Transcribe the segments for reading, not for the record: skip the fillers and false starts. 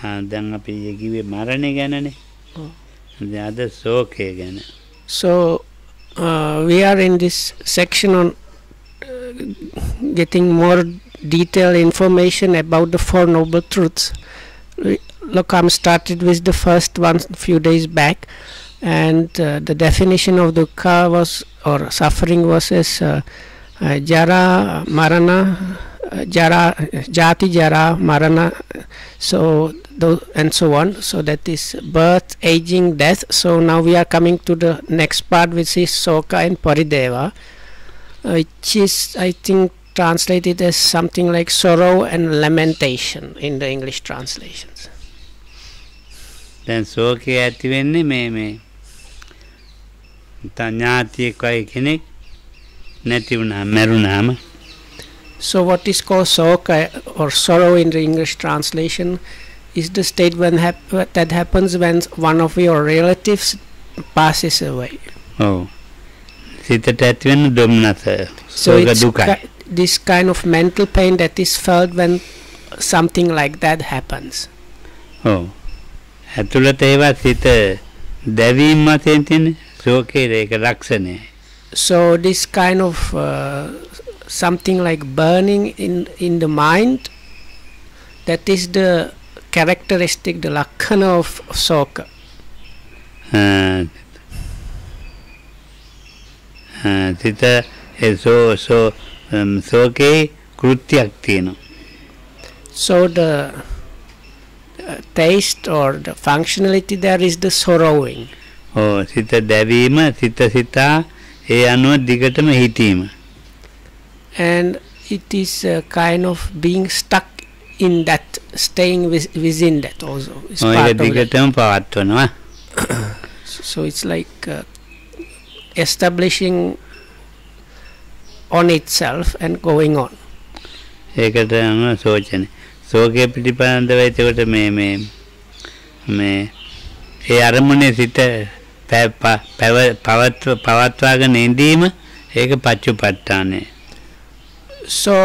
දැන් අපි කිව්වේ මරණය ගැනනේ. දැන් අද ශෝකය ගැන. So we are in this section on getting more detailed information about the Four Noble Truths. Lokam started with the first one a few days back, and the definition of dukkha was, or suffering, was as jara, marana, jati, jara, marana, so and so on. So that is birth, aging, death. So now we are coming to the next part, which is soka and parideva, which is, I think, translated as something like sorrow and lamentation in the English translations. දැන් ශෝකය ඇති වෙන්නේ මේ ඥාතියෙක් කෙනෙක් නැති වුණා මරුණාම. So what is called soka or sorrow in the English translation is the state when that happens when one of your relatives passes away. Oh. සිතට ඇති වෙන දුම්නස. So it's this kind of mental pain that is felt when something like that happens. Oh. ඇතුළත ඒවා සිත දැවීම මතෙන් තියෙන ශෝකයේ ඒක ලක්ෂණය. So this kind of something like burning in the mind, that is the characteristic, the lakhana of soka. සිත ශෝකේ කෘත්‍යයක් තියෙනවා. So the taste or the functionality there is the sorrowing. Oh, සිත දැවීම, සිත සිතා ඒ අනුව දිගටම හිතීම. And it is a kind of being stuck in that, staying within that also. It's part of දිගටම පවත්වනවා. So it's like establishing on itself and going on. ඒකට අනුව සෝචන. ශෝකයේ පිටිපන්දව එතකොට මේ ඒ අරමුණේ සිත පවත්වාගෙන ඉඳීම ඒක පච්චුපට්ඨානය. So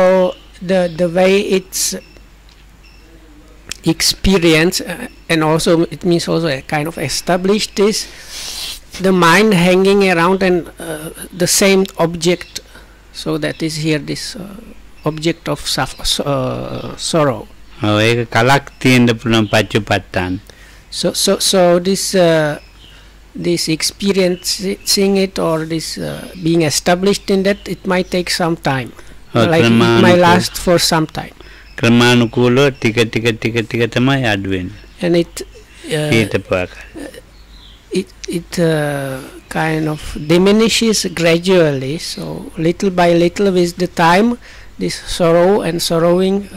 the way it's experienced and also it means also a kind of established is the mind hanging around and the same object. So that is here this object of sorrow. Oh, ඒක කලක් තියෙන්න පුළුවන් පච්චුපට්ඨාන. So this experiencing it or this being established in that, it might take some time. Like it might last for some time. ක්‍රමානුකූලව ටික තමයි අඩු වෙන්නේ. And it kind of diminishes gradually. So little by little with the time, this sorrow and sorrowing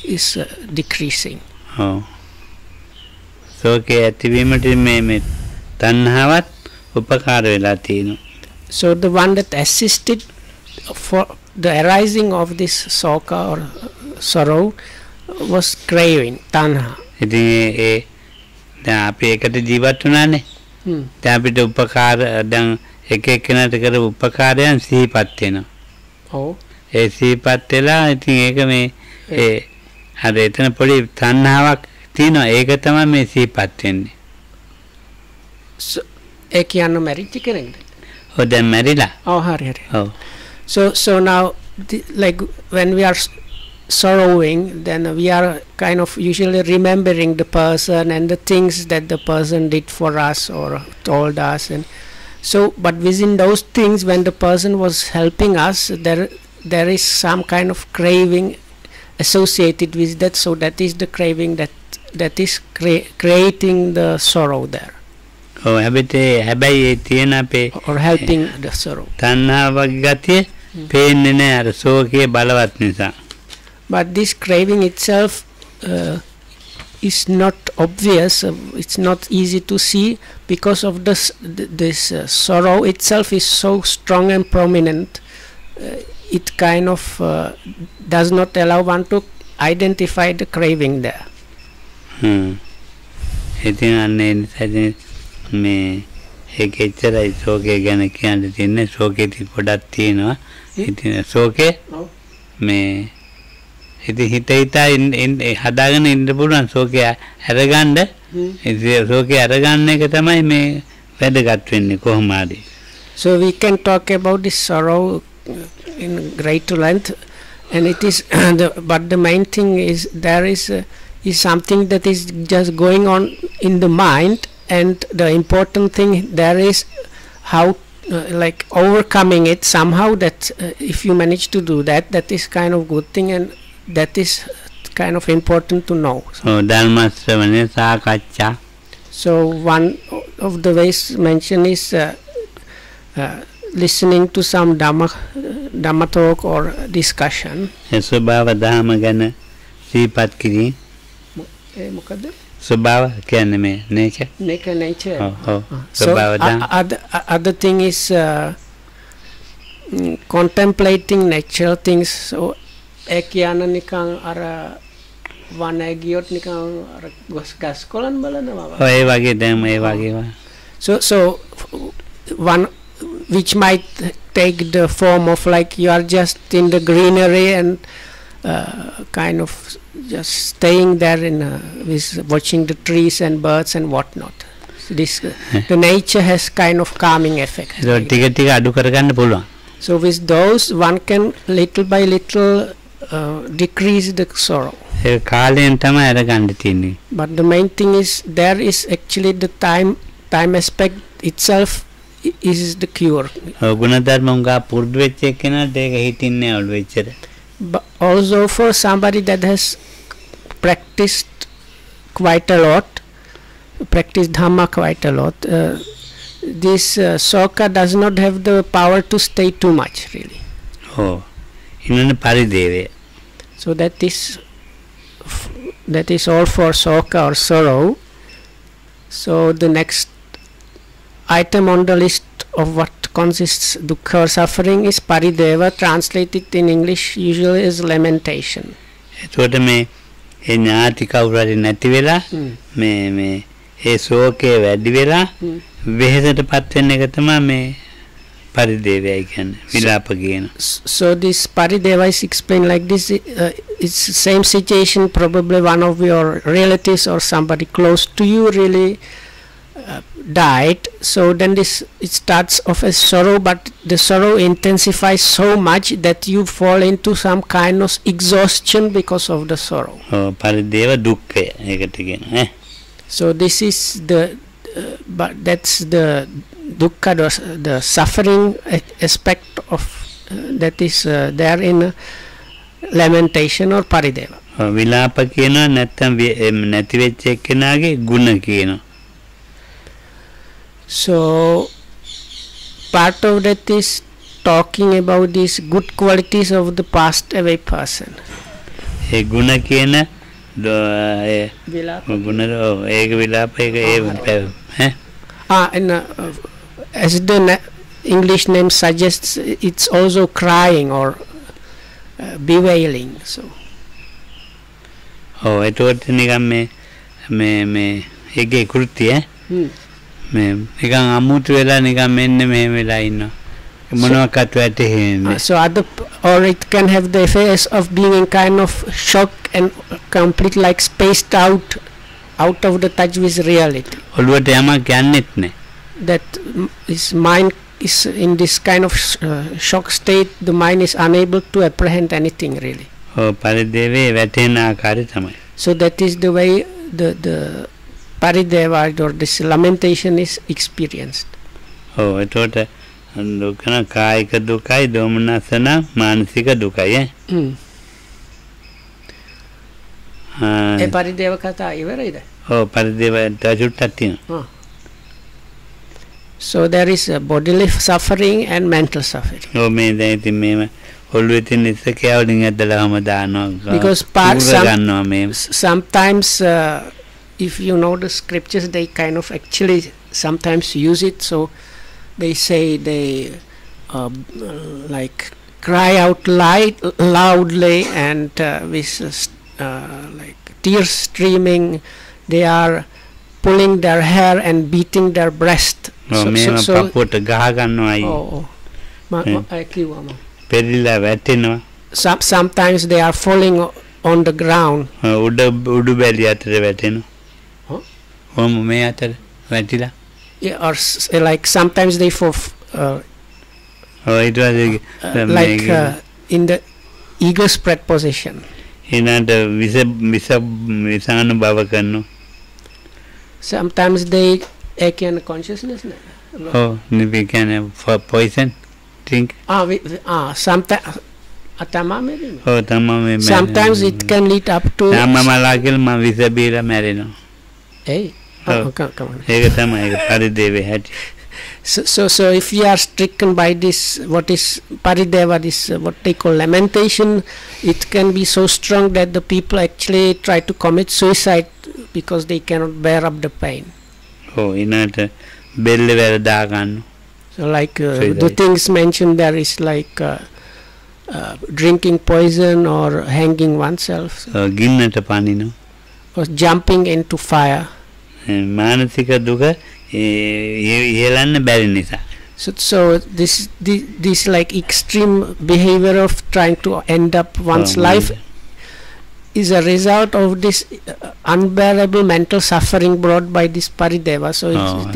is decreasing. Oh. ශෝකයේ ඇතිවීමට මේ තණ්හාවත් උපකාර වෙලා තියෙනවා. So the one that assisted for the arising of this soka or sorrow was craving, tanha. ඉතින් ඒ දැන් අපි එකට ජීවත් වුණානේ. දැන් අපිට උපකාර දැන් එක එක්කෙනාට කර උපකාරයන් සිහිපත් වෙනවා. ඔව්. ඒ සිහිපත් වෙලා ඉතින් ඒක මේ ඒ අර එතන පොඩි තණ්හාවක් තියෙනවා. ඒක තමයි මේ සිහිපත් වෙන්නේ. ඒ කියන්නේ මැරිච්ච කෙනෙක්ද? ඔව් දැන් මැරිලා. ඔව් හරි. ඔව්. So now like when we are sorrowing, then we are kind of usually remembering the person and the things that the person did for us or told us, and so but within those things, when the person was helping us, there is some kind of craving associated with that. So that is the craving that is creating the sorrow there. Oh, හැබැයි තියෙන අපේ or helping the sorrow. තණ්හාවගේ ගතිය පේන්නේ නැහැ අර ශෝකයේ බලවත් නිසා. But this craving itself is not obvious. It's not easy to see because of this sorrow itself is so strong and prominent. It kind of does not allow one to identify the craving there. ඉතින් අන්නේ නිසා මේ ඒක එච්චරයි ශෝකය ගැන කියන්න තියෙන්නේ. ශෝකේ පොඩක් තියෙනවා. ඉතින් ශෝකේ මේ ඉතින් හිතා හදාගෙන ඉන්න පුළුවන් සෝකේ අරගන්න. ඉතින් සෝකේ අරගන්න එක තමයි මේ වැදගත් වෙන්නේ කොහොම හරි. So we can talk about this sorrow in great length, and it is but the main thing is there is something that is just going on in the mind, and the important thing there is how like overcoming it somehow. That if you manage to do that, that is kind of good thing, and that is kind of important to know. ධර්ම ශ්‍රවණය සාකච්ඡා. So one of the ways mentioned is listening to some Dhamma talk or discussion. ස්වභාව ධර්ම ගැන සිහිපත් කිරීම. මොකද? ස්වභාව කියන්නේ මේ nature. Nature. So other thing is contemplating natural things. So ekiyana nikan ara wana giyot nikan ara gas kolan balanawa. ඒ වගේ දැන් ඒ වගේ. So one which might take the form of like you are just in the greenery and kind of just staying there in with watching the trees and birds and whatnot. So this the nature has kind of calming effect. So ටික ටික අඩු කරගන්න පුළුවන්. So with those one can little by little decrease the sorrow. ඒ කාලයෙන් තමයි අරගන්න තියෙන්නේ. But the main thing is there is actually the time aspect itself is the cure. ගුණධර්ම උංගා පුරුදු වෙච්ච එක්කෙනාට ඒක හිතින්නේ අවුල් වෙච්චද. But also for somebody that has practiced quite a lot, practiced Dhamma quite a lot, this Soka does not have the power to stay too much really. ඉන්නන පරිදේවය. So that is all for Soka or sorrow. So the next item on the list of what consists dukkha or suffering is parideva, translated in English usually is lamentation. එතකොට මේ ඒ ඥාති කවුරු හරි නැති වෙලා මේ ඒ ශෝකේ වැඩි වෙලා වෙහෙසටපත් වෙන එක තමයි මේ පරිදේවයයි කියන්නේ විලාප කියන. So this parideva is explained like this. It's the same situation, probably one of your relatives or somebody close to you really died. So then it starts off as sorrow, but the sorrow intensifies so much that you fall into some kind of exhaustion because of the sorrow. පරිදේව දුක්ඛය ඒකට කියනවා. So this is but that's the dukkha, the suffering aspect of that is there in lamentation or parideva. විලාප කියනවා නැත්නම් නැති වෙච්ච එක්කෙනාගේ ගුණ කියනවා. So part of that is talking about these good qualities of the passed away person. ඒ ගුණ කියන විලාප ගුණ ඒක විලාප ඒක and as the English name suggests, it's also crying or bewailing. So එතකොට නිකන් මේ ඒකේ කෘත්‍යය මේ නිකන් අමුතු වෙලා නිකන් මෙන්න මෙහෙම වෙලා ඉන්නවා. මොනවාකට වැටෙන්නේ. So or it can have the effect of being in kind of shock and complete like spaced out of the touch with reality. ඔළුවට යමක් යන්නෙත් නැහැ. That his mind is in this kind of shock state. The mind is unable to apprehend anything really. පරිදේවේ වැටෙන ආකාරය තමයි. So that is the way the parideva or this lamentation is experienced. එතකොට දුකන කායික දුකයි දෝමනසන මානසික දුකයි. ඒ පරිදේව කතා ඉවරයිද? පරිදේව ටචුට්ටක් තියෙනවා. So there is a bodily suffering and mental suffering. මේ දැන් ඉතින් මේව ඔළුවේ තියෙන ඉස්සකෑවලින් ඇදලාම දානවා. Because sometimes if you know the scriptures, they kind of actually sometimes use it. So they say they like cry out loudly and with like tears streaming. They are pulling their hair and beating their breast. Sometimes they are falling on the ground. උඩු බැලිය අතර වැටෙනවා. Huh? ඔම මේ අතර වැටිලා. Yeah, or like sometimes they ඊට පස්සේ like in the ego spread position. ඊනට විසානු බව කරනවා. Sometimes they can consciousness. We can for poison drink. Sometimes. තමම Sometimes it can lead up to. මමලාගල් මම විස බීලා මැරෙනවා. Hey. Come on. ඒක තමයි ඒක පරිදේවේ හැටි. So if you are stricken by this, what is parideva, this what they call lamentation, it can be so strong that the people actually try to commit suicide because they cannot bear up the pain. ඊනට බෙල්ල වැල දා ගන්න. So like the things mentioned there is like drinking poison or hanging oneself. ගින්නට පනිනවා. Or jumping into fire. මානසික දුක ඉහෙලන්න බැරි නිසා. So this like extreme behavior of trying to end up one's life is a result of this unbearable mental suffering brought by this parideva. So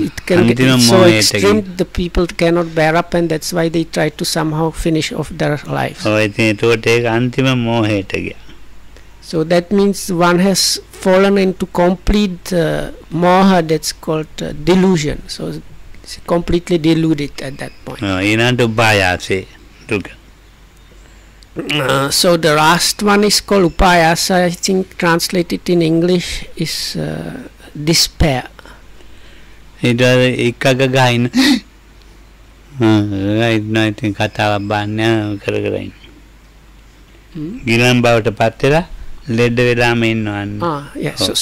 it can get so extreme the people cannot bear up, and that's why they try to somehow finish off their lives. So that means one has fallen into complete moha, that's called delusion. So it's completely deluded at that point. So the last one is called upayasa. I think translated in English is despair. Yeah.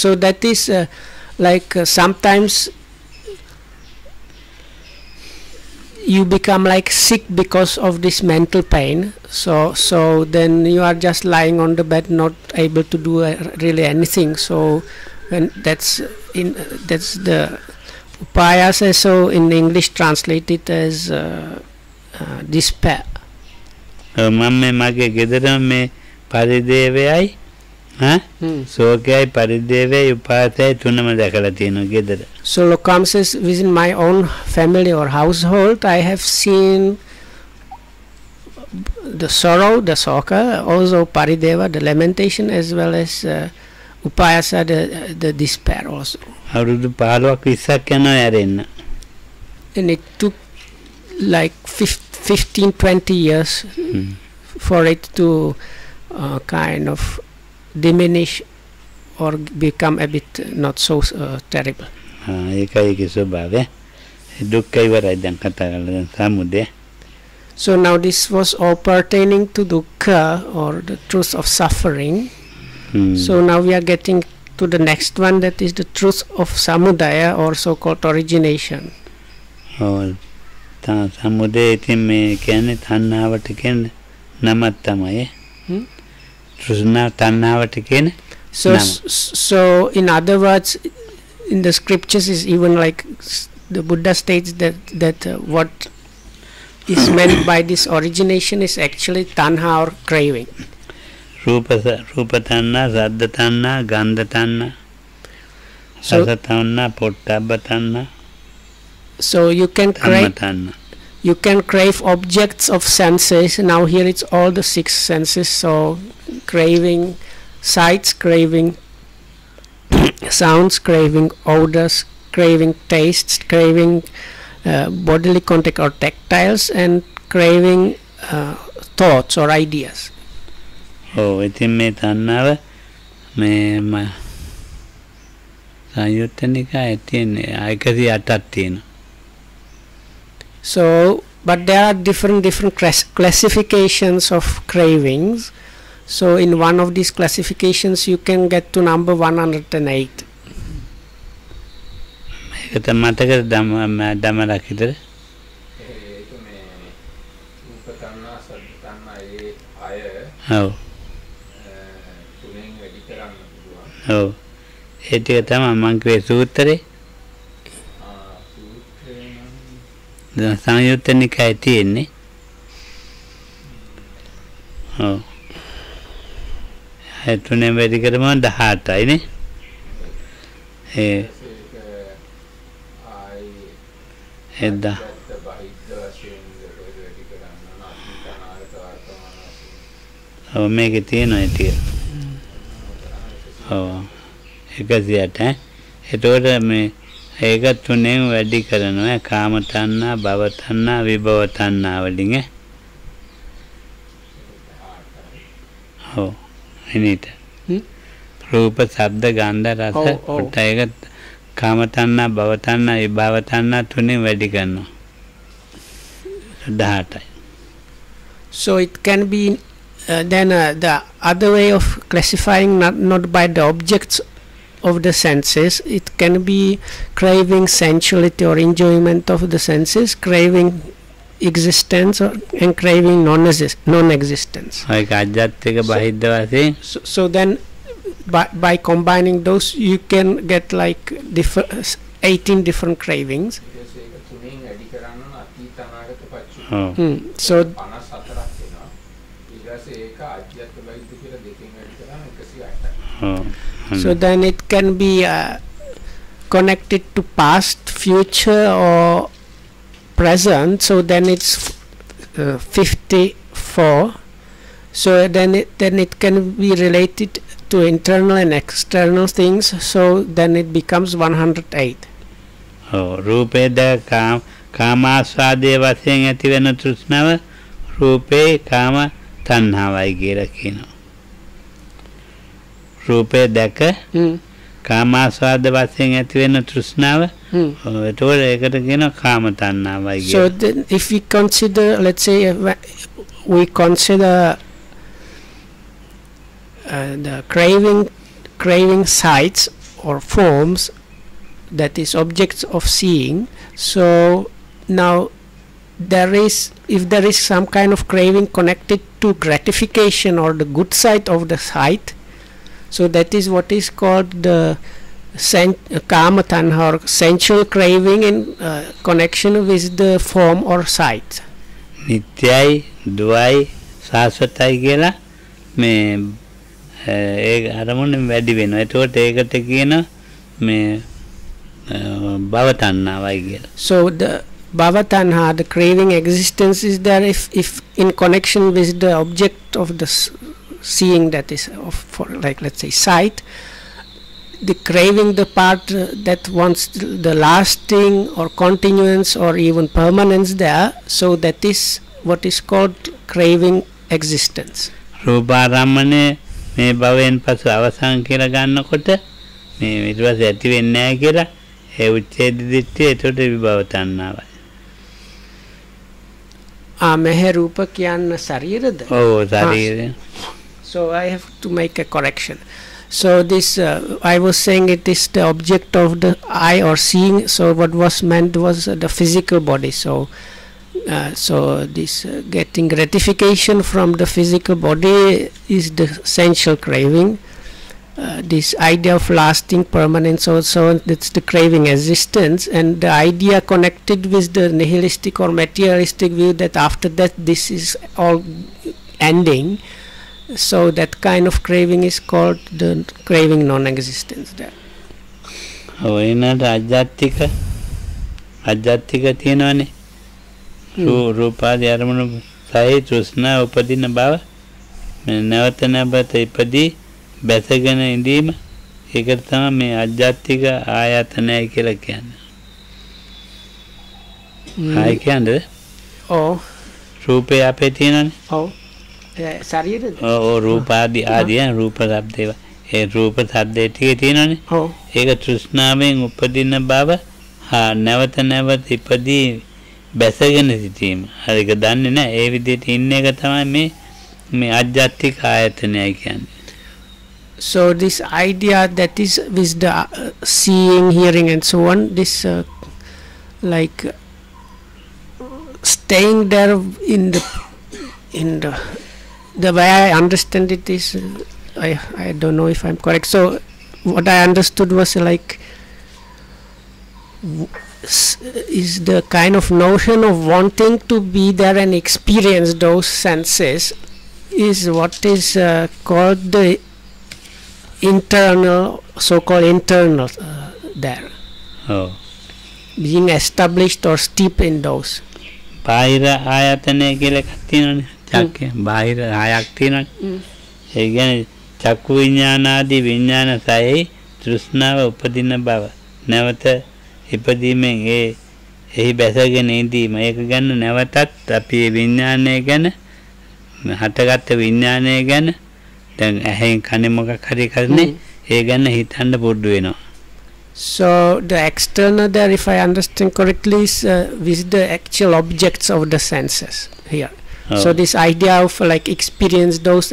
So that is like sometimes you become like sick because of this mental pain. So then you are just lying on the bed, not able to do really anything. So when that's the upayasa. So in English translated as despair. සෝකයයි පරිදේවයි උපාසයයි තුනම දැකලා තියෙනවා ගෙදර. So Lokam says, within my own family or household, I have seen the sorrow, the soka, also parideva, the lamentation, as well as upayasa, the despair also. අවුරුදු 15ක් 20ක් යනවා ඇරෙන්න. And it took like 15-20 years for it to kind of diminish or become a bit not so terrible. ඒකයි ස්වභාවය. දුක්ඛ ඉවරයි දැන් කතා කරලා සමුදය. So now this was all pertaining to dukkha or the truth of suffering. So now we are getting to the next one, that is the truth of samudaya or so called origination. සමුදය ඉතින් මේ කියන්නේ තණ්හාවට කියන නමක් තමයි. තෘෂ්ණා තණ්හාවට කියන නම. So in other words, in the scriptures is even like the Buddha states that what is meant by this origination is actually tanha or craving. Rupa tanna, saddha tanna, gandha tanna, rasa tanna, pottabha tanna. So you can crave objects of senses. Now here it's all the 6 senses. So craving sights, craving sounds, craving odors, craving tastes, craving bodily contact or tactiles, and craving thoughts or ideas. ඉතින් මේ තණ්හාව මේ සංයුත්ත නිකායේ තියෙන 108ක් තියෙනවා. So but there are different classifications of cravings. So in one of these classifications you can get to number 108. මේක මතකද දමලා කිතර? ඒක මේ රූප තණ්හා, සද්ද තණ්හා ඒ අය තුනෙන් වැඩි කරන්න පුළුවන්. ඒ ටික තමයි මම කිව්වේ සූත්‍රේ. සංයුත්ත නිකායේ තියෙන්නේ. තුනෙන් වැඩි කරම 18යි නේ. ඒ එදා ඔව් මේකේ තියෙනවා ඒ ටික. ඔව් 108 එතකොට මේ ඒක තුනෙන් වැඩි කරනවා කාම තණ්හා භව තණ්හා විභව තණ්හා වලින් ඔව් එනිට රූප ශබ්ද ගන්ධ රස කොට ඒක කාම තණ්හා භව තණ්හා විභව තණ්හා තුනෙන් වැඩි කරනවා 18යි. So it can be then the other way of classifying not by the objects of the senses, it can be craving sensuality or enjoyment of the senses, craving existence and craving non-existence. So then by combining those you can get like 18 different cravings. So so then it can be connected to past, future or present, so then it's 54. So then it can be related to internal and external things, so then it becomes 108. රූපේ කාමාස්වාදයේ වශයෙන් ඇති වෙන තෘෂ්ණාව රූපේ කාම තණ්හාවයි කියලා කියනවා. රූපේ දැක කාමාස්වාද වශයෙන් ඇති වෙන තෘෂ්ණාව එතකොට ඒකට කියනවා කාම තණ්හාවයි කියලා. So then if we consider, let's say we consider the craving sights or forms, that is objects of seeing. So now if there is some kind of craving connected to gratification or the good side of the sight, so that is what is called the kama tanha or sensual craving in connection with the form or sight. නිත්‍යයි දුවයි සාස්වතයි කියලා මේ ඒ අරමුණෙන් වැඩි වෙනවා. ඒකට ඒකට කියන මේ භව තණ්හාවයි කියලා. So the bhava tanha, the craving existence, is there if in connection with the object of the seeing, that is for like let's say sight, the craving the part that wants the lasting or continuance or even permanence there, so that is what is called craving existence. රූපාරම්මනේ මේ භවයෙන් පසු අවසන් කියලා ගන්නකොට මේ ඊට පස්සේ ඇති වෙන්නේ නැහැ කියලා ඒ උච්ඡේද දිට්ඨිය ඒකට විභව තණ්හාවයි. මෙහෙ රූප කියන්න ශරීරද? ඔව් ශරීරය. So I have to make a correction. So this I was saying it is the object of the eye or seeing, so what was meant was the physical body. So this getting gratification from the physical body is the sensual craving. This idea of lasting permanence also, that's the craving existence, and the idea connected with the nihilistic or materialistic view that after that this is all ending. So that kind of craving is called the craving non-existence there. එනට අජාත්තික තියෙනවනේ. රූපාදී අරමුණු සහි තෘෂ්ණා උපදින බව නැවත නැවත ඉපදී බැසගෙන ඉඳීම, ඒකට තමයි මේ අජාත්තික ආයතනය කියලා කියන්නේ. ආය කියන්නේ රූපේ අපේ තියෙනනේ. ඔව් ශරීරද? ඔව් රූපාදී ආදී රූප ශබ්දේ ඒ රූප ශබ්දේ ටිකේ තියෙනනේ. ඔව් ඒක තෘෂ්ණාවෙන් උපදින බව නැවත නැවත ඉපදී බැසගෙන සිටීම. හරික දන්නේ නැහැ. ඒ විදිහට ඉන්න එක තමයි මේ අජාත්තික ආයතනයයි කියන්නේ. So this idea that is with the seeing, hearing and so on, this like staying there in the way I understand it is I don't know if I'm correct. So what I understood was like is the kind of notion of wanting to be there and experience those senses is what is called the internal, so-called internal there, ඔව්. being established or steep in those. බාහිර ආයතනය කියලා එකක් තියෙනවනේ. චක්කේ බාහිර ආයක් තියෙනවනේ. ඒ කියන්නේ චක්කු විඥානාදී විඥාන සයයි තෘෂ්ණාව උපදින බව. නැවත ඉපදීමෙන් එහි බැසගෙන ඉඳීම. ඒක ගැන නැවතත් අපි විඥානය ගැන හටගත්ත විඥානය ගැන දැන් ඇහෙන් කනේ මොකක් හරි කරන්නේ ඒ ගැන හිතන්න පුරුදු වෙනවා. So the external there, if I understand correctly, is with the actual objects of the senses here. So this idea of like experience those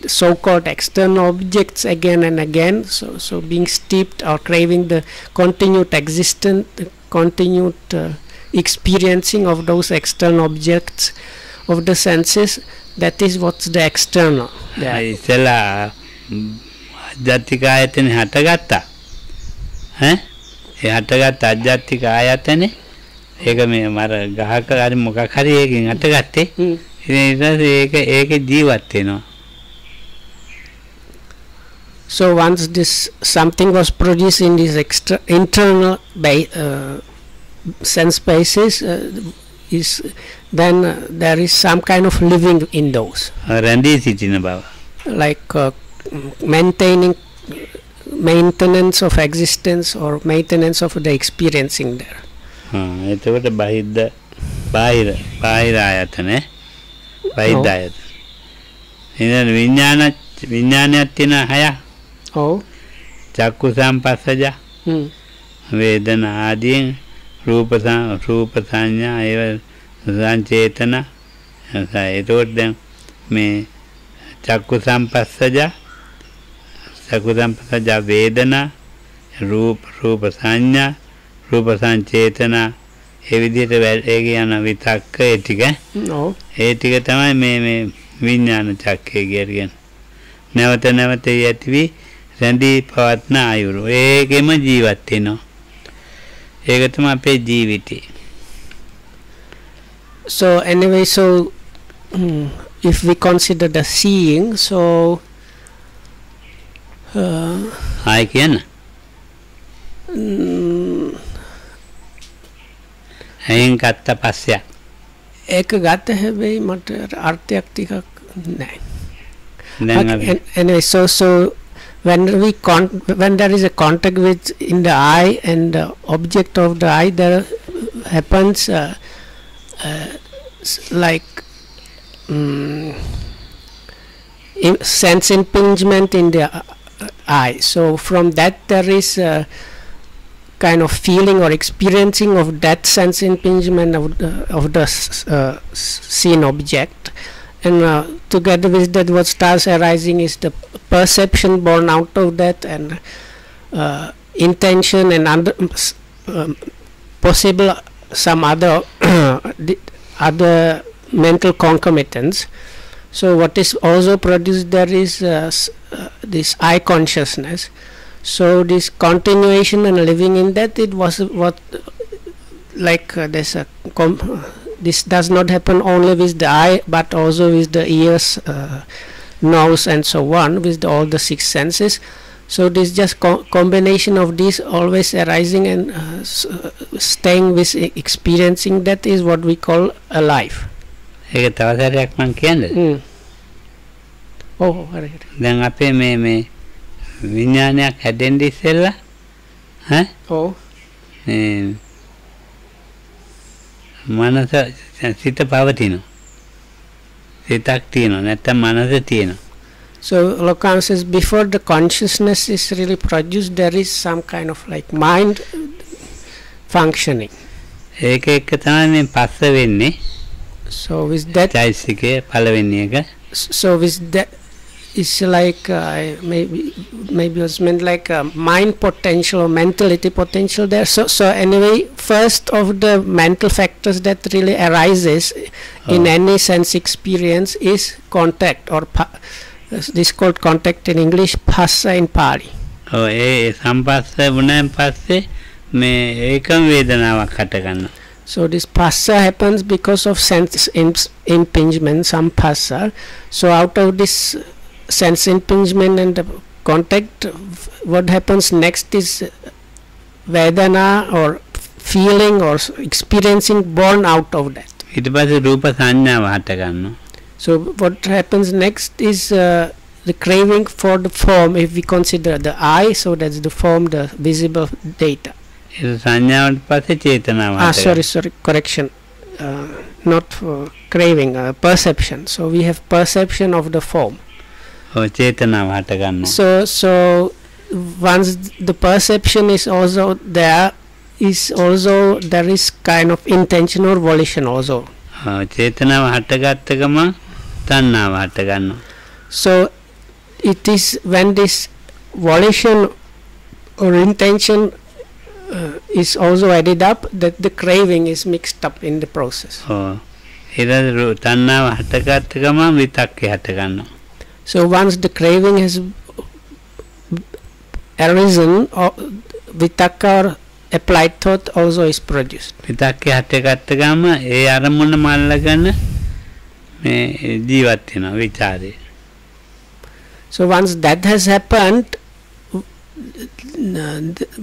so-called external objects again and again, so being steeped or craving the continued existence, the continued experiencing of those external objects of the senses, that is what's the external there. ඉතලා අධ්‍යාත්මික ආයතන හටගත්තා. ඒ හටගත් අධ්‍යාත්මික ආයතනේ ඒක මේ මර ගහක හරි මොකක් හරි ඒකෙන් හටගත්තේ. ඒක ජීවත් වෙනවා. So once this something was produced in this internal sense basis, then there is some kind of living in those. රැඳී සිටින බව. Like maintenance of existence or maintenance of the experiencing there. එතකොට බාහිර ආයතනේ බාහිර ආයතන. ඉතින් විඥානයක් තියෙන හයක්. ඔව්. චක්කු සම්පස්සජ. වේදනා ආදීන් රූප සංඥා ඒව සංචේතන. එතකොට දැන් මේ චක්කු සම්පස්සජ වේදනා රූප සංඥා රූප සංචේතන ඒ විදිහට ඒක යන විතක්ක ඒ ටික තමයි මේ විඥාන චක්කය කියන්නේ. නැවත යතිවි රැඳී පවත්න ආයුරු ඒකෙම ජීවත් වෙනවා. ඒක තමයි අපේ ජීවිතේ. So anyway, so if we consider the seeing, so ආයි කියන්න. ඇයෙන් ගත්ත පස්සයක්. ඒක ගත හැබැයි මට අර්ථයක් ටිකක් නැහැ. Anyway, so when there is a contact with in the eye and the object of the eye, there happens like sense impingement in the eye. So from that there is a kind of feeling or experiencing of that sense impingement of the seen object, and together with that what starts arising is the perception born out of that, and intention and possible some other other mental concomitants. So what is also produced there is this eye consciousness. So this continuation and living in that, it was what like this does not happen only with the eye but also with the ears, nose and so on, with all the six senses. So this just combination of these always arising and staying with experiencing, that is what we call alive. ඒක තව සැරයක් මම කියන්නේ. ඔව් හරි. දැන් අපේ මේ විඥානයක් හැදෙන්න ඉස්සෙල්ලා ඔව් මනස සිත පවතිනවා. සිතක් තියෙනවා නැත්නම් මනස තියෙනවා. So Lokan says before the consciousness is really produced, there is some kind of like mind functioning. ඒක එක්ක තමයි මේ පස්ස වෙන්නේ. So with that, චෛසිකේ පළවෙනි එක. So with that, it's like maybe was meant like a mind potential or mentality potential there. So anyway, first of the mental factors that really arises in any sense experience is contact, or this called contact in English, phassa in Pali. ඒ සම්පස්ස වුණාන් පස්සේ මේ ඒකම වේදනාවක් හට ගන්නවා. So this phassa happens because of sense impingement, some phassa. So out of this sense impingement and the contact, what happens next is vedana or feeling or experiencing born out of that. ඊට පස්සේ රූප සංඥාව හට ගන්නවා. So what happens next is the craving for the form, if we consider the eye, so that's the form, the visible data. ඒ සංඥාවට පස්සේ චේතනාව හට sorry, correction. Not for craving, perception. So we have perception of the form. ඔව් චේතනාව හට ගන්නවා. So once the perception is also there, there is kind of intention or volition also. චේතනාව හටගත්ත ගමන් තණ්හාව හට ගන්නවා. So it is when this volition or intention is also added up that the craving is mixed up in the process. තණ්හාව හටගත්ත ගමන් විතක්කේ හට ගන්නවා. So once the craving has arisen, vitakka or applied thought also is produced. විතක්කේ හටගත්ත ගම ඒ අරමුණ මල්ලගෙන මේ ජීවත් වෙනවා විචාරේ. So once that has happened,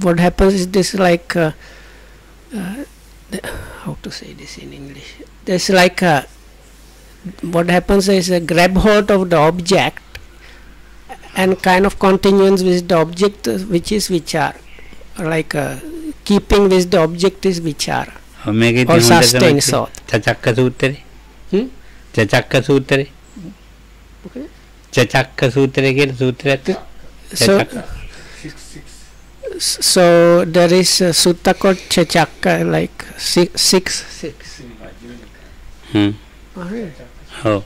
what happens is this like how to say this in English? There's like what happens is a grab hold of the object and kind of continuance with the object, which is vichara, like keeping with the object is vichara or sustained thought. චචක්ක සූත්‍රේ චචක්ක සූත්‍රේ චචක්ක සූත්‍රේ කියන සූත්‍රයක්. So there is a sutta called Chachakka, like six. Oh.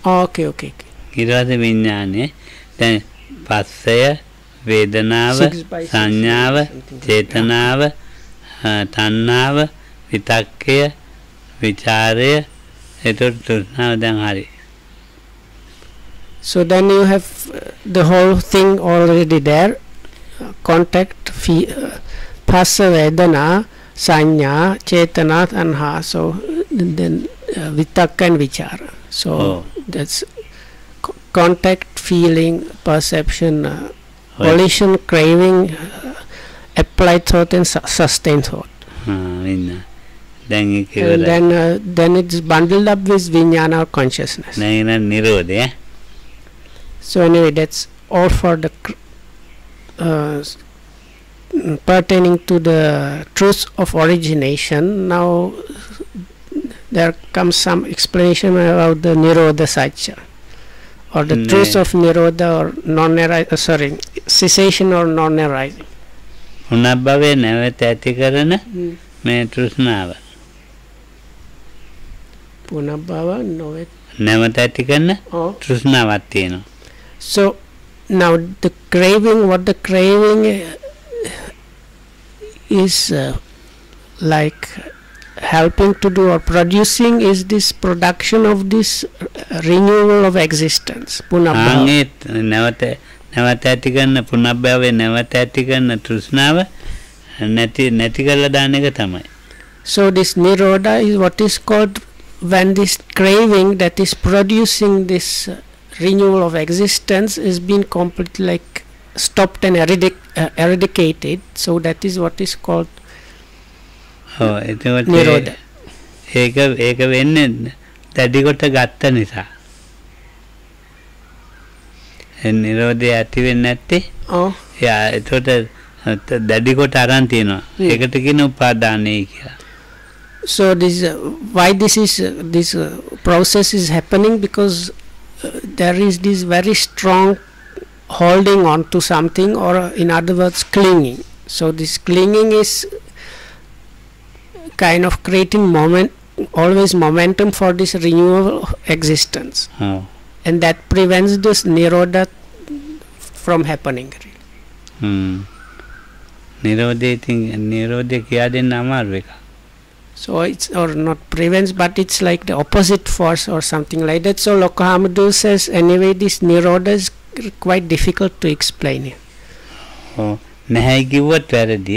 Okay. Okay. ඊට විඥානේ දැන් පස්සය වේදනාව සංඥාව චේතනාව තණ්හාව විතක්කය විචාරය එතකොට තෘෂ්ණාව දැන් හරි. So then you have the whole thing already there. Contact, phassa, vedana, sanya, chetana, tanha. So then vitakka and vichara. So that's contact, feeling, perception, volition, craving, applied thought and sustained thought. And then it's bundled up with vijnana or consciousness. So anyway, that's all for the pertaining to the truth of origination. Now there comes some explanation about the Nirodha Satya, or the truth of Nirodha or non-arising, cessation or non-arising. පුනබ්බවේ නැවත ඇති කරන මේ තෘෂ්ණාව. පුනබ්බව නැවත ඇති කරන තෘෂ්ණාවක් තියෙනවා. So now the craving, what the craving is like helping to do or producing is this production of this renewal of existence. Punabhava. නැවත ඇති කරන පුනබ්බවේ නැවත ඇති කරන තෘෂ්ණාව නැති කරලා දාන එක තමයි. So this nirodha is what is called when this craving that is producing this renewal of existence is being completely like stopped and eradicated. So that is what is called nirodha. ඒක වෙන්නේ දැඩි කොට ගත්ත නිසා. නිරෝධය ඇති වෙන්නේ නැත්තේ. එතකොට දැඩි කොට අරන් තියෙනවා. ඒකට කියන උපාදානයි කියලා. So this why this process is happening, because there is this very strong holding on to something, or in other words clinging. So this clinging is kind of creating always momentum for this renewal existence. And that prevents this nirodha from happening. නිරෝධය කියා දෙන්න අමාරු එක. So it's or not prevents, but it's like the opposite force or something like that. So Lokahamadu says anyway this nirodha is quite difficult to explain here. නැහැ කිව්වත් වැරදි.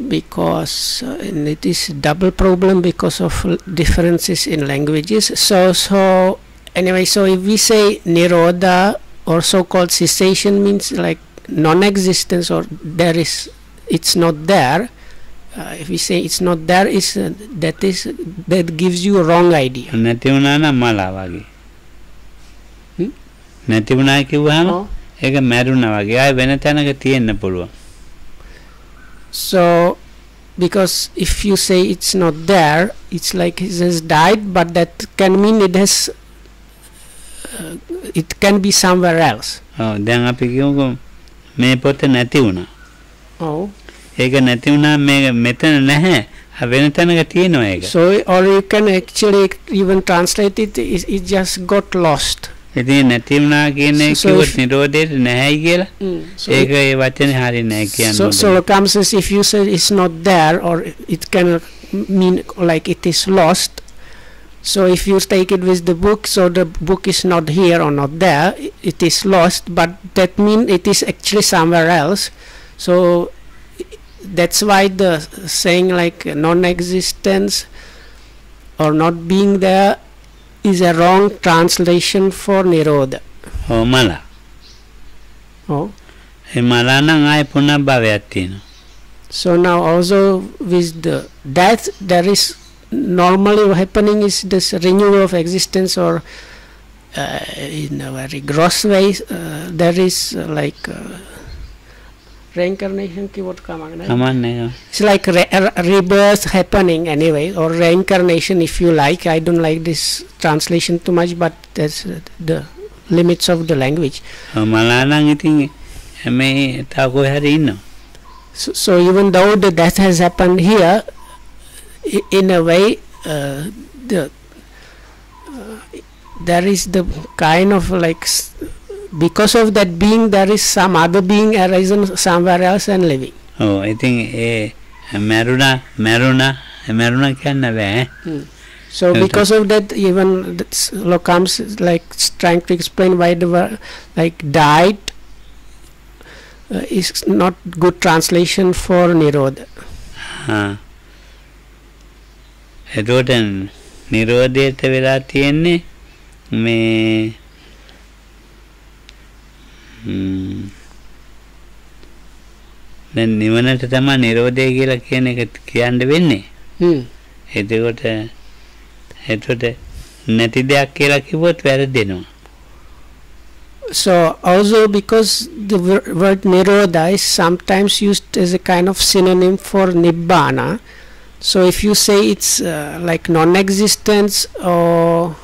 because and it is double problem because of differences in languages. So anyway, so if we say nirodha or so-called cessation means like non-existence, or there is, it's not there. If we say it's not there, that gives you a wrong idea. නැති වුණා නම් මලා වගේ. නැති වුණා කිව්වහම ඒක මැරුණා වගේ. ආයෙ වෙන තැනක තියෙන්න පුළුවන්. So because if you say it's not there, it's like it has died, but that can mean it has it can be somewhere else. ඔව් දැන් අපි කියමුකෝ මේ පොත නැති වුණා. Oh. ඒක නැති වුණා මේ මෙතන නැහැ. වෙන තැනක තියෙනවා ඒක. So or you can actually even translate it just got lost. ඉතින් නැති වුණා කියන එක කිව්වොත් නිරෝධයට නැහැයි කියලා. ඒක ඒ වචනේ හරිය නැහැ කියන්නේ. So comes as if you say it's not there, or it can mean like it is lost. So if you take it with the book, so the book is not here or not there, it is lost, but that means it is actually somewhere else. So that's why the saying like non-existence or not being there is a wrong translation for nirodha. Oh, mala. Oh. Mala nang ay punabhawayak තියෙනවා. So now also with the death, there is normally happening is this renewal of existence, or in a very gross way there is like reincarnation ki what kamane. It's like rebirth happening anyway, or reincarnation if you like. I don't like this translation too much, but that's the limits of the language. Malanang iting me tago hari inno. So even though the death has happened here, in a way there is the kind of like, because of that being there is some other being arisen somewhere else and living. Oh, I think meruna canna be. So because of that, even Lokams is like trying to explain why the word like died is not good translation for nirodha. එතකොට නිරෝධයට වෙලා තියෙන්නේ මේ දැන් නිවනට තමයි නිරෝධය කියලා කියන එක කියන්න වෙන්නේ. එතකොට නැති දෙයක් කියලා කිව්වොත් වැරදෙනවා. So also because the word nirodha is sometimes used as a kind of synonym for nibbana. So if you say it's like non-existence, or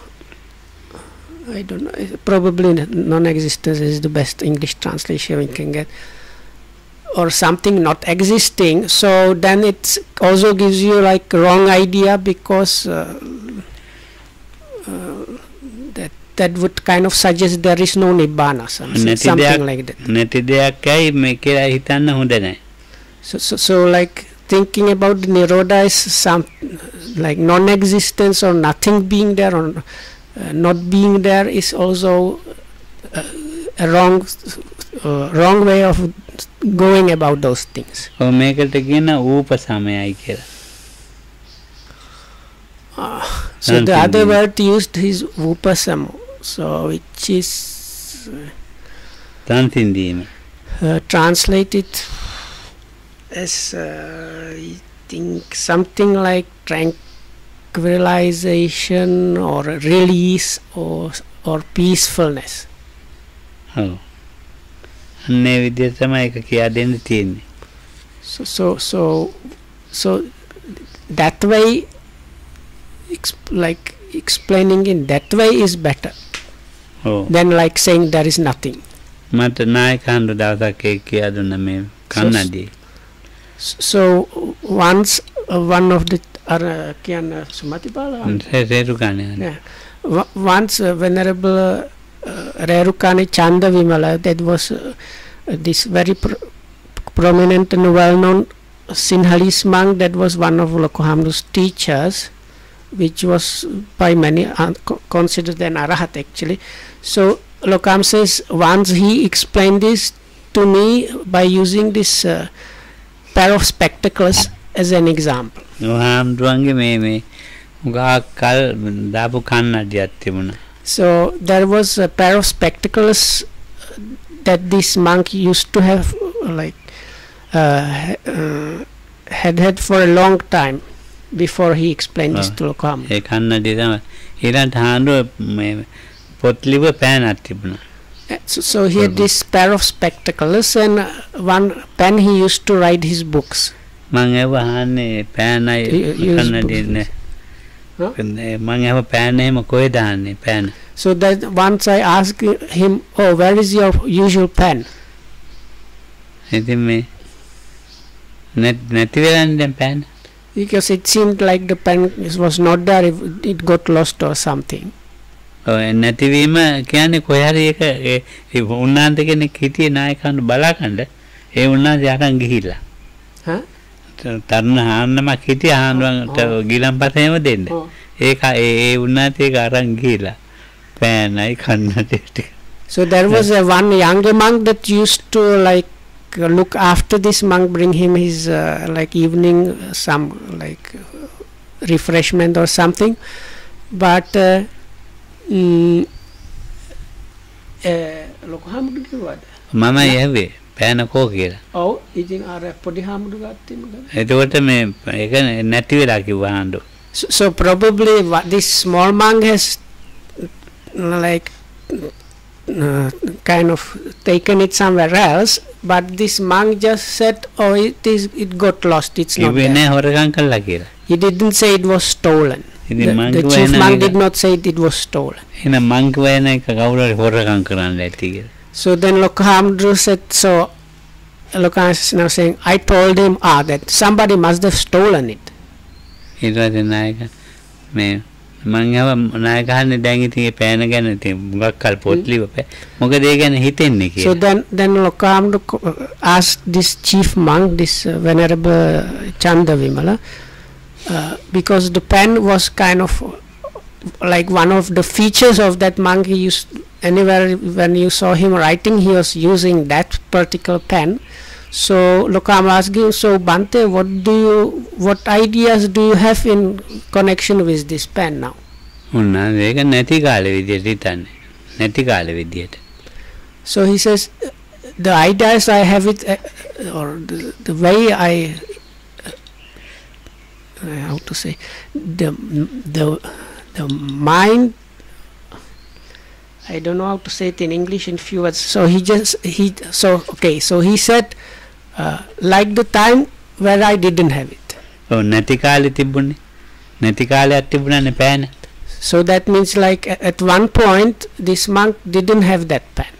I don't know, probably non-existence is the best English translation we can get, or something not existing, so then it also gives you like wrong idea, because that would kind of suggest there is no nibbana, something like that. So like thinking about the nirodha is some like non-existence or nothing being there, or not being there is also a wrong way of going about those things. So the other word used is upasamo, so which is translated as I think something like tranquilization or release or peacefulness. Oh. So that way, like explaining in that way is better than like saying there is nothing. So once one of the once Venerable Rerukani Chanda Vimala, that was this very prominent and well-known Sinhalese monk, that was one of Lokohamru's teachers, which was by many considered an Arahat actually. So Lokam says once he explained this to me by using this pair of spectacles as an example. හාමුදුරන්ගේ මේ උගාක් කල් දාපු කන්නඩියක් තිබුණා. So there was a pair of spectacles that this monk used to have, like had for a long time before he explained this to Lokam. ඒ කන්නඩිය තමයි ඊළඟට හාමුදුරුවෝ මේ පොත් ලිව පෑනක් තිබුණා. So he had this pair of spectacles, and one pen he used to write his books. මම ඒව අහන්නේ පෑනයි කන්නඩිය නේ. මම ඒව පෑන එහෙම කොහෙද දාන්නේ පෑන? So that once I asked him, "Oh, where is your usual pen?" ඉතින් මේ නැති වෙලානේ දැන් පෑන. Because it seemed like the pen was not there, it got lost or something. නැතිවීම කියන්නේ කොහේ හරි ඒක උන්නාන්ත කෙනෙක් හිටියේ නායකයන් බලාගන්න ඒ උන්නාන්සේ අරන් ගිහිල්ලා. තරුණ හාන්නමක් හිටියා හාන්වන්ට ගිලම්පතේම දෙන්න. ඒක ඒ උන්නාන්සේ ඒක අරන් ගිහිල්ලා. පෑනයි කන්නඩියට. So there was one younger monk that used to like look after this monk, bring him his like evening some like refreshment or something, but ලොකු හාමුදුරුවෝ කිව්වද? මම යහවේ පෑන කෝ කියලා. ඔව් ඉතින් අර පොඩි හාමුදුරුවෝ ගත්තේ මොකද? එතකොට මේ ඒක නැති වෙලා කිව්වා හාමුදුරුවෝ. So probably this small monk has like kind of taken it somewhere else, but this monk just said, "Oh, it got lost, it's not there." හොරගම් කළා කියලා. He didn't say it was stolen. The chief monk did not say it was stolen. එහෙනම් මං කියවන එක කවුරු හරි හොරගම් කරන්න ඇති කියලා. So then Lokhamdru said, so Lokam is now saying, I told him that somebody must have stolen it. ඊට පස්සේ නායක මේ මං යව නායකහන්නේ දැන් ඉතින් ඒ පෑන ගැන ඉතින් මුගක් කල් පොත් ලිවපේ මොකද ඒ ගැන හිතෙන්නේ කියලා. So then Lokhamdru asked this chief monk, this venerable Chanda Vimala, because the pen was kind of like one of the features of that monk. He used, anywhere when you saw him writing, he was using that particular pen. So Lokam asked him, so Bante, what ideas do you have in connection with this pen now? ඒක නැති කාලේ විදියට හිතන්නේ. නැති කාලේ විදියට. So he says, the ideas I have it, or the way I how to say, the mind, I don't know how to say it in English in few words. So so he said, like the time where I didn't have it. නැති කාලේ තිබුණේ. නැති කාලයක් තිබුණානේ පෑන. So that means like at one point this monk didn't have that pen.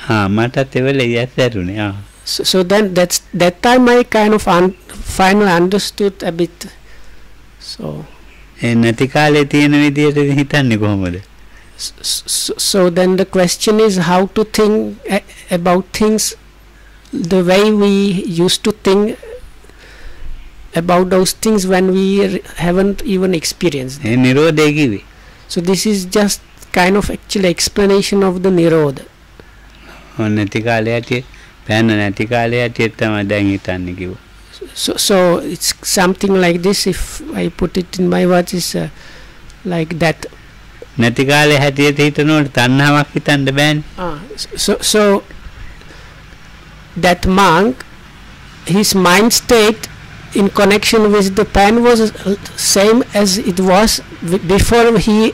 මටත් ඒ වෙලේ යැසරුනේ. So then that time I kind of finally understood a bit. So ඒ නැති කාලේ තියෙන විදියට හිතන්නේ කොහොමද? So then the question is how to think about things the way we used to think about those things when we haven't even experienced them. ඒ නිරෝධය කිව්වේ. So this is just kind of actually explanation of the Nirodha. නැති කාලේ ඇටි පෑන නැති කාලේ ඇටි තමයි දැන් හිතන්නේ කිව්වා. So it's something like this, if I put it in my words, is like that. නැති කාලේ හැටියට හිතනකොට තණ්හාවක් හිතන්න බෑනේ. So that monk, his mind state in connection with the pen was same as it was before he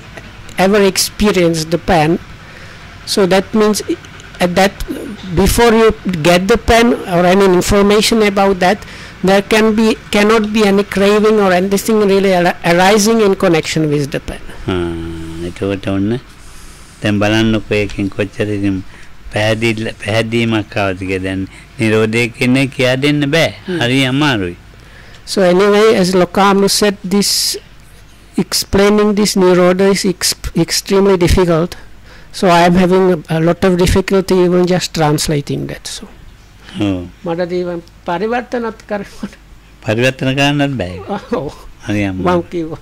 ever experienced the pen. So that means at that, before you get the pen or any information about that, there cannot be any craving or anything really arising in connection with the pen. එතකොට ඔන්න දැන් බලන්නකො එකෙන් කොච්චර ඉතින් පැහැදීමක් ආවද කියලා. දැන් නිරෝධය කියන්නේ කියා දෙන්න බෑ. හරි අමාරුයි. So anyway, as Lokam said, this explaining this Nirodha is extremely difficult. So I am having a lot of difficulty even just translating that. So මට even පරිවර්තනත් කරන්න. පරිවර්තන කරන්නත් බෑ. හරි අමාරුයි. මම කිව්වා.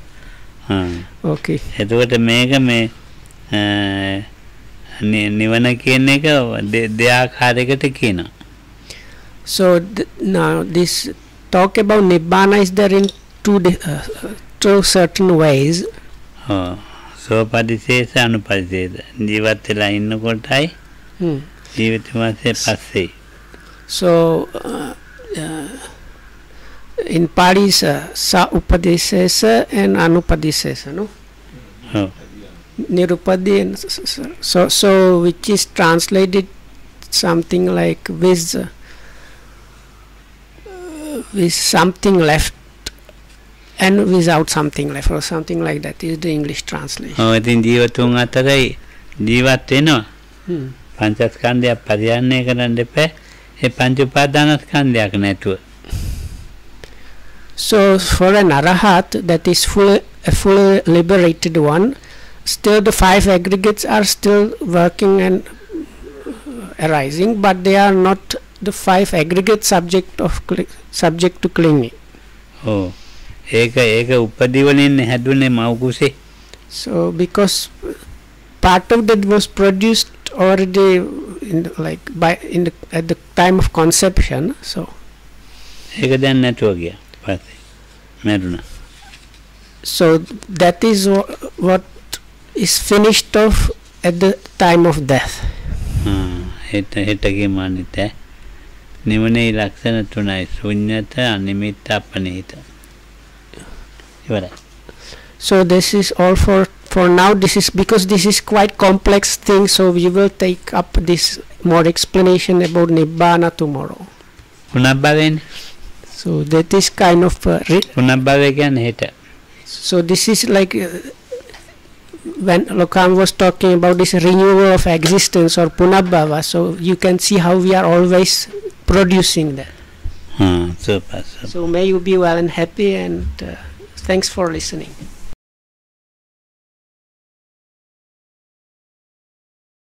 Okay. එතකොට මේක මේ නිවන කියන එක දෙආකාරයකට කියනවා. So now this talk about Nibbana is there in two certain ways. සෝපදිශේෂ අනුපදිශේෂ ජීවත් වෙලා ඉන්නකොටයි ජීවිත මාසේ පස්සේ. So in Pali is sa upadisesa and anupadisesa, no? Nirupadi and so which is translated something like with something left and without something left, or something like that is the English translation. ඉතින් ජීවතුන් අතරයි ජීවත් වෙනවා. පංචස්කන්ධය පරිහරණය කරන්න එපා. ඒ පංච උපාදානස්කන්ධයක් නැතුව. So for an arahat that is a fully liberated one, still the five aggregates are still working and arising, but they are not the five aggregate subject to clinging. ඒක උපදී වලින් හැදුනේ මව්කුසේ. So because part of that was produced already at the time of conception, so ඒක දැන් නැතුව ගියා පස්සේ මැරුණා. So that is what is finished off at the time of death. හිතගේ මානිත නිවනේ ලක්ෂණ තුනයි ශුන්‍යත අනිමිත්ත අපනිත. ඉවරයි. So this is all for now. This is because this is quite complex thing, so we will take up this more explanation about Nibbana tomorrow. පුනබ්බවෙන්නේ. So that is kind of පුනබ්බවය කියන්නේ හිත. So this is like when Lokam was talking about this renewal of existence or Punabhava, so you can see how we are always producing that. Super. So may you be well and happy, and thanks for listening.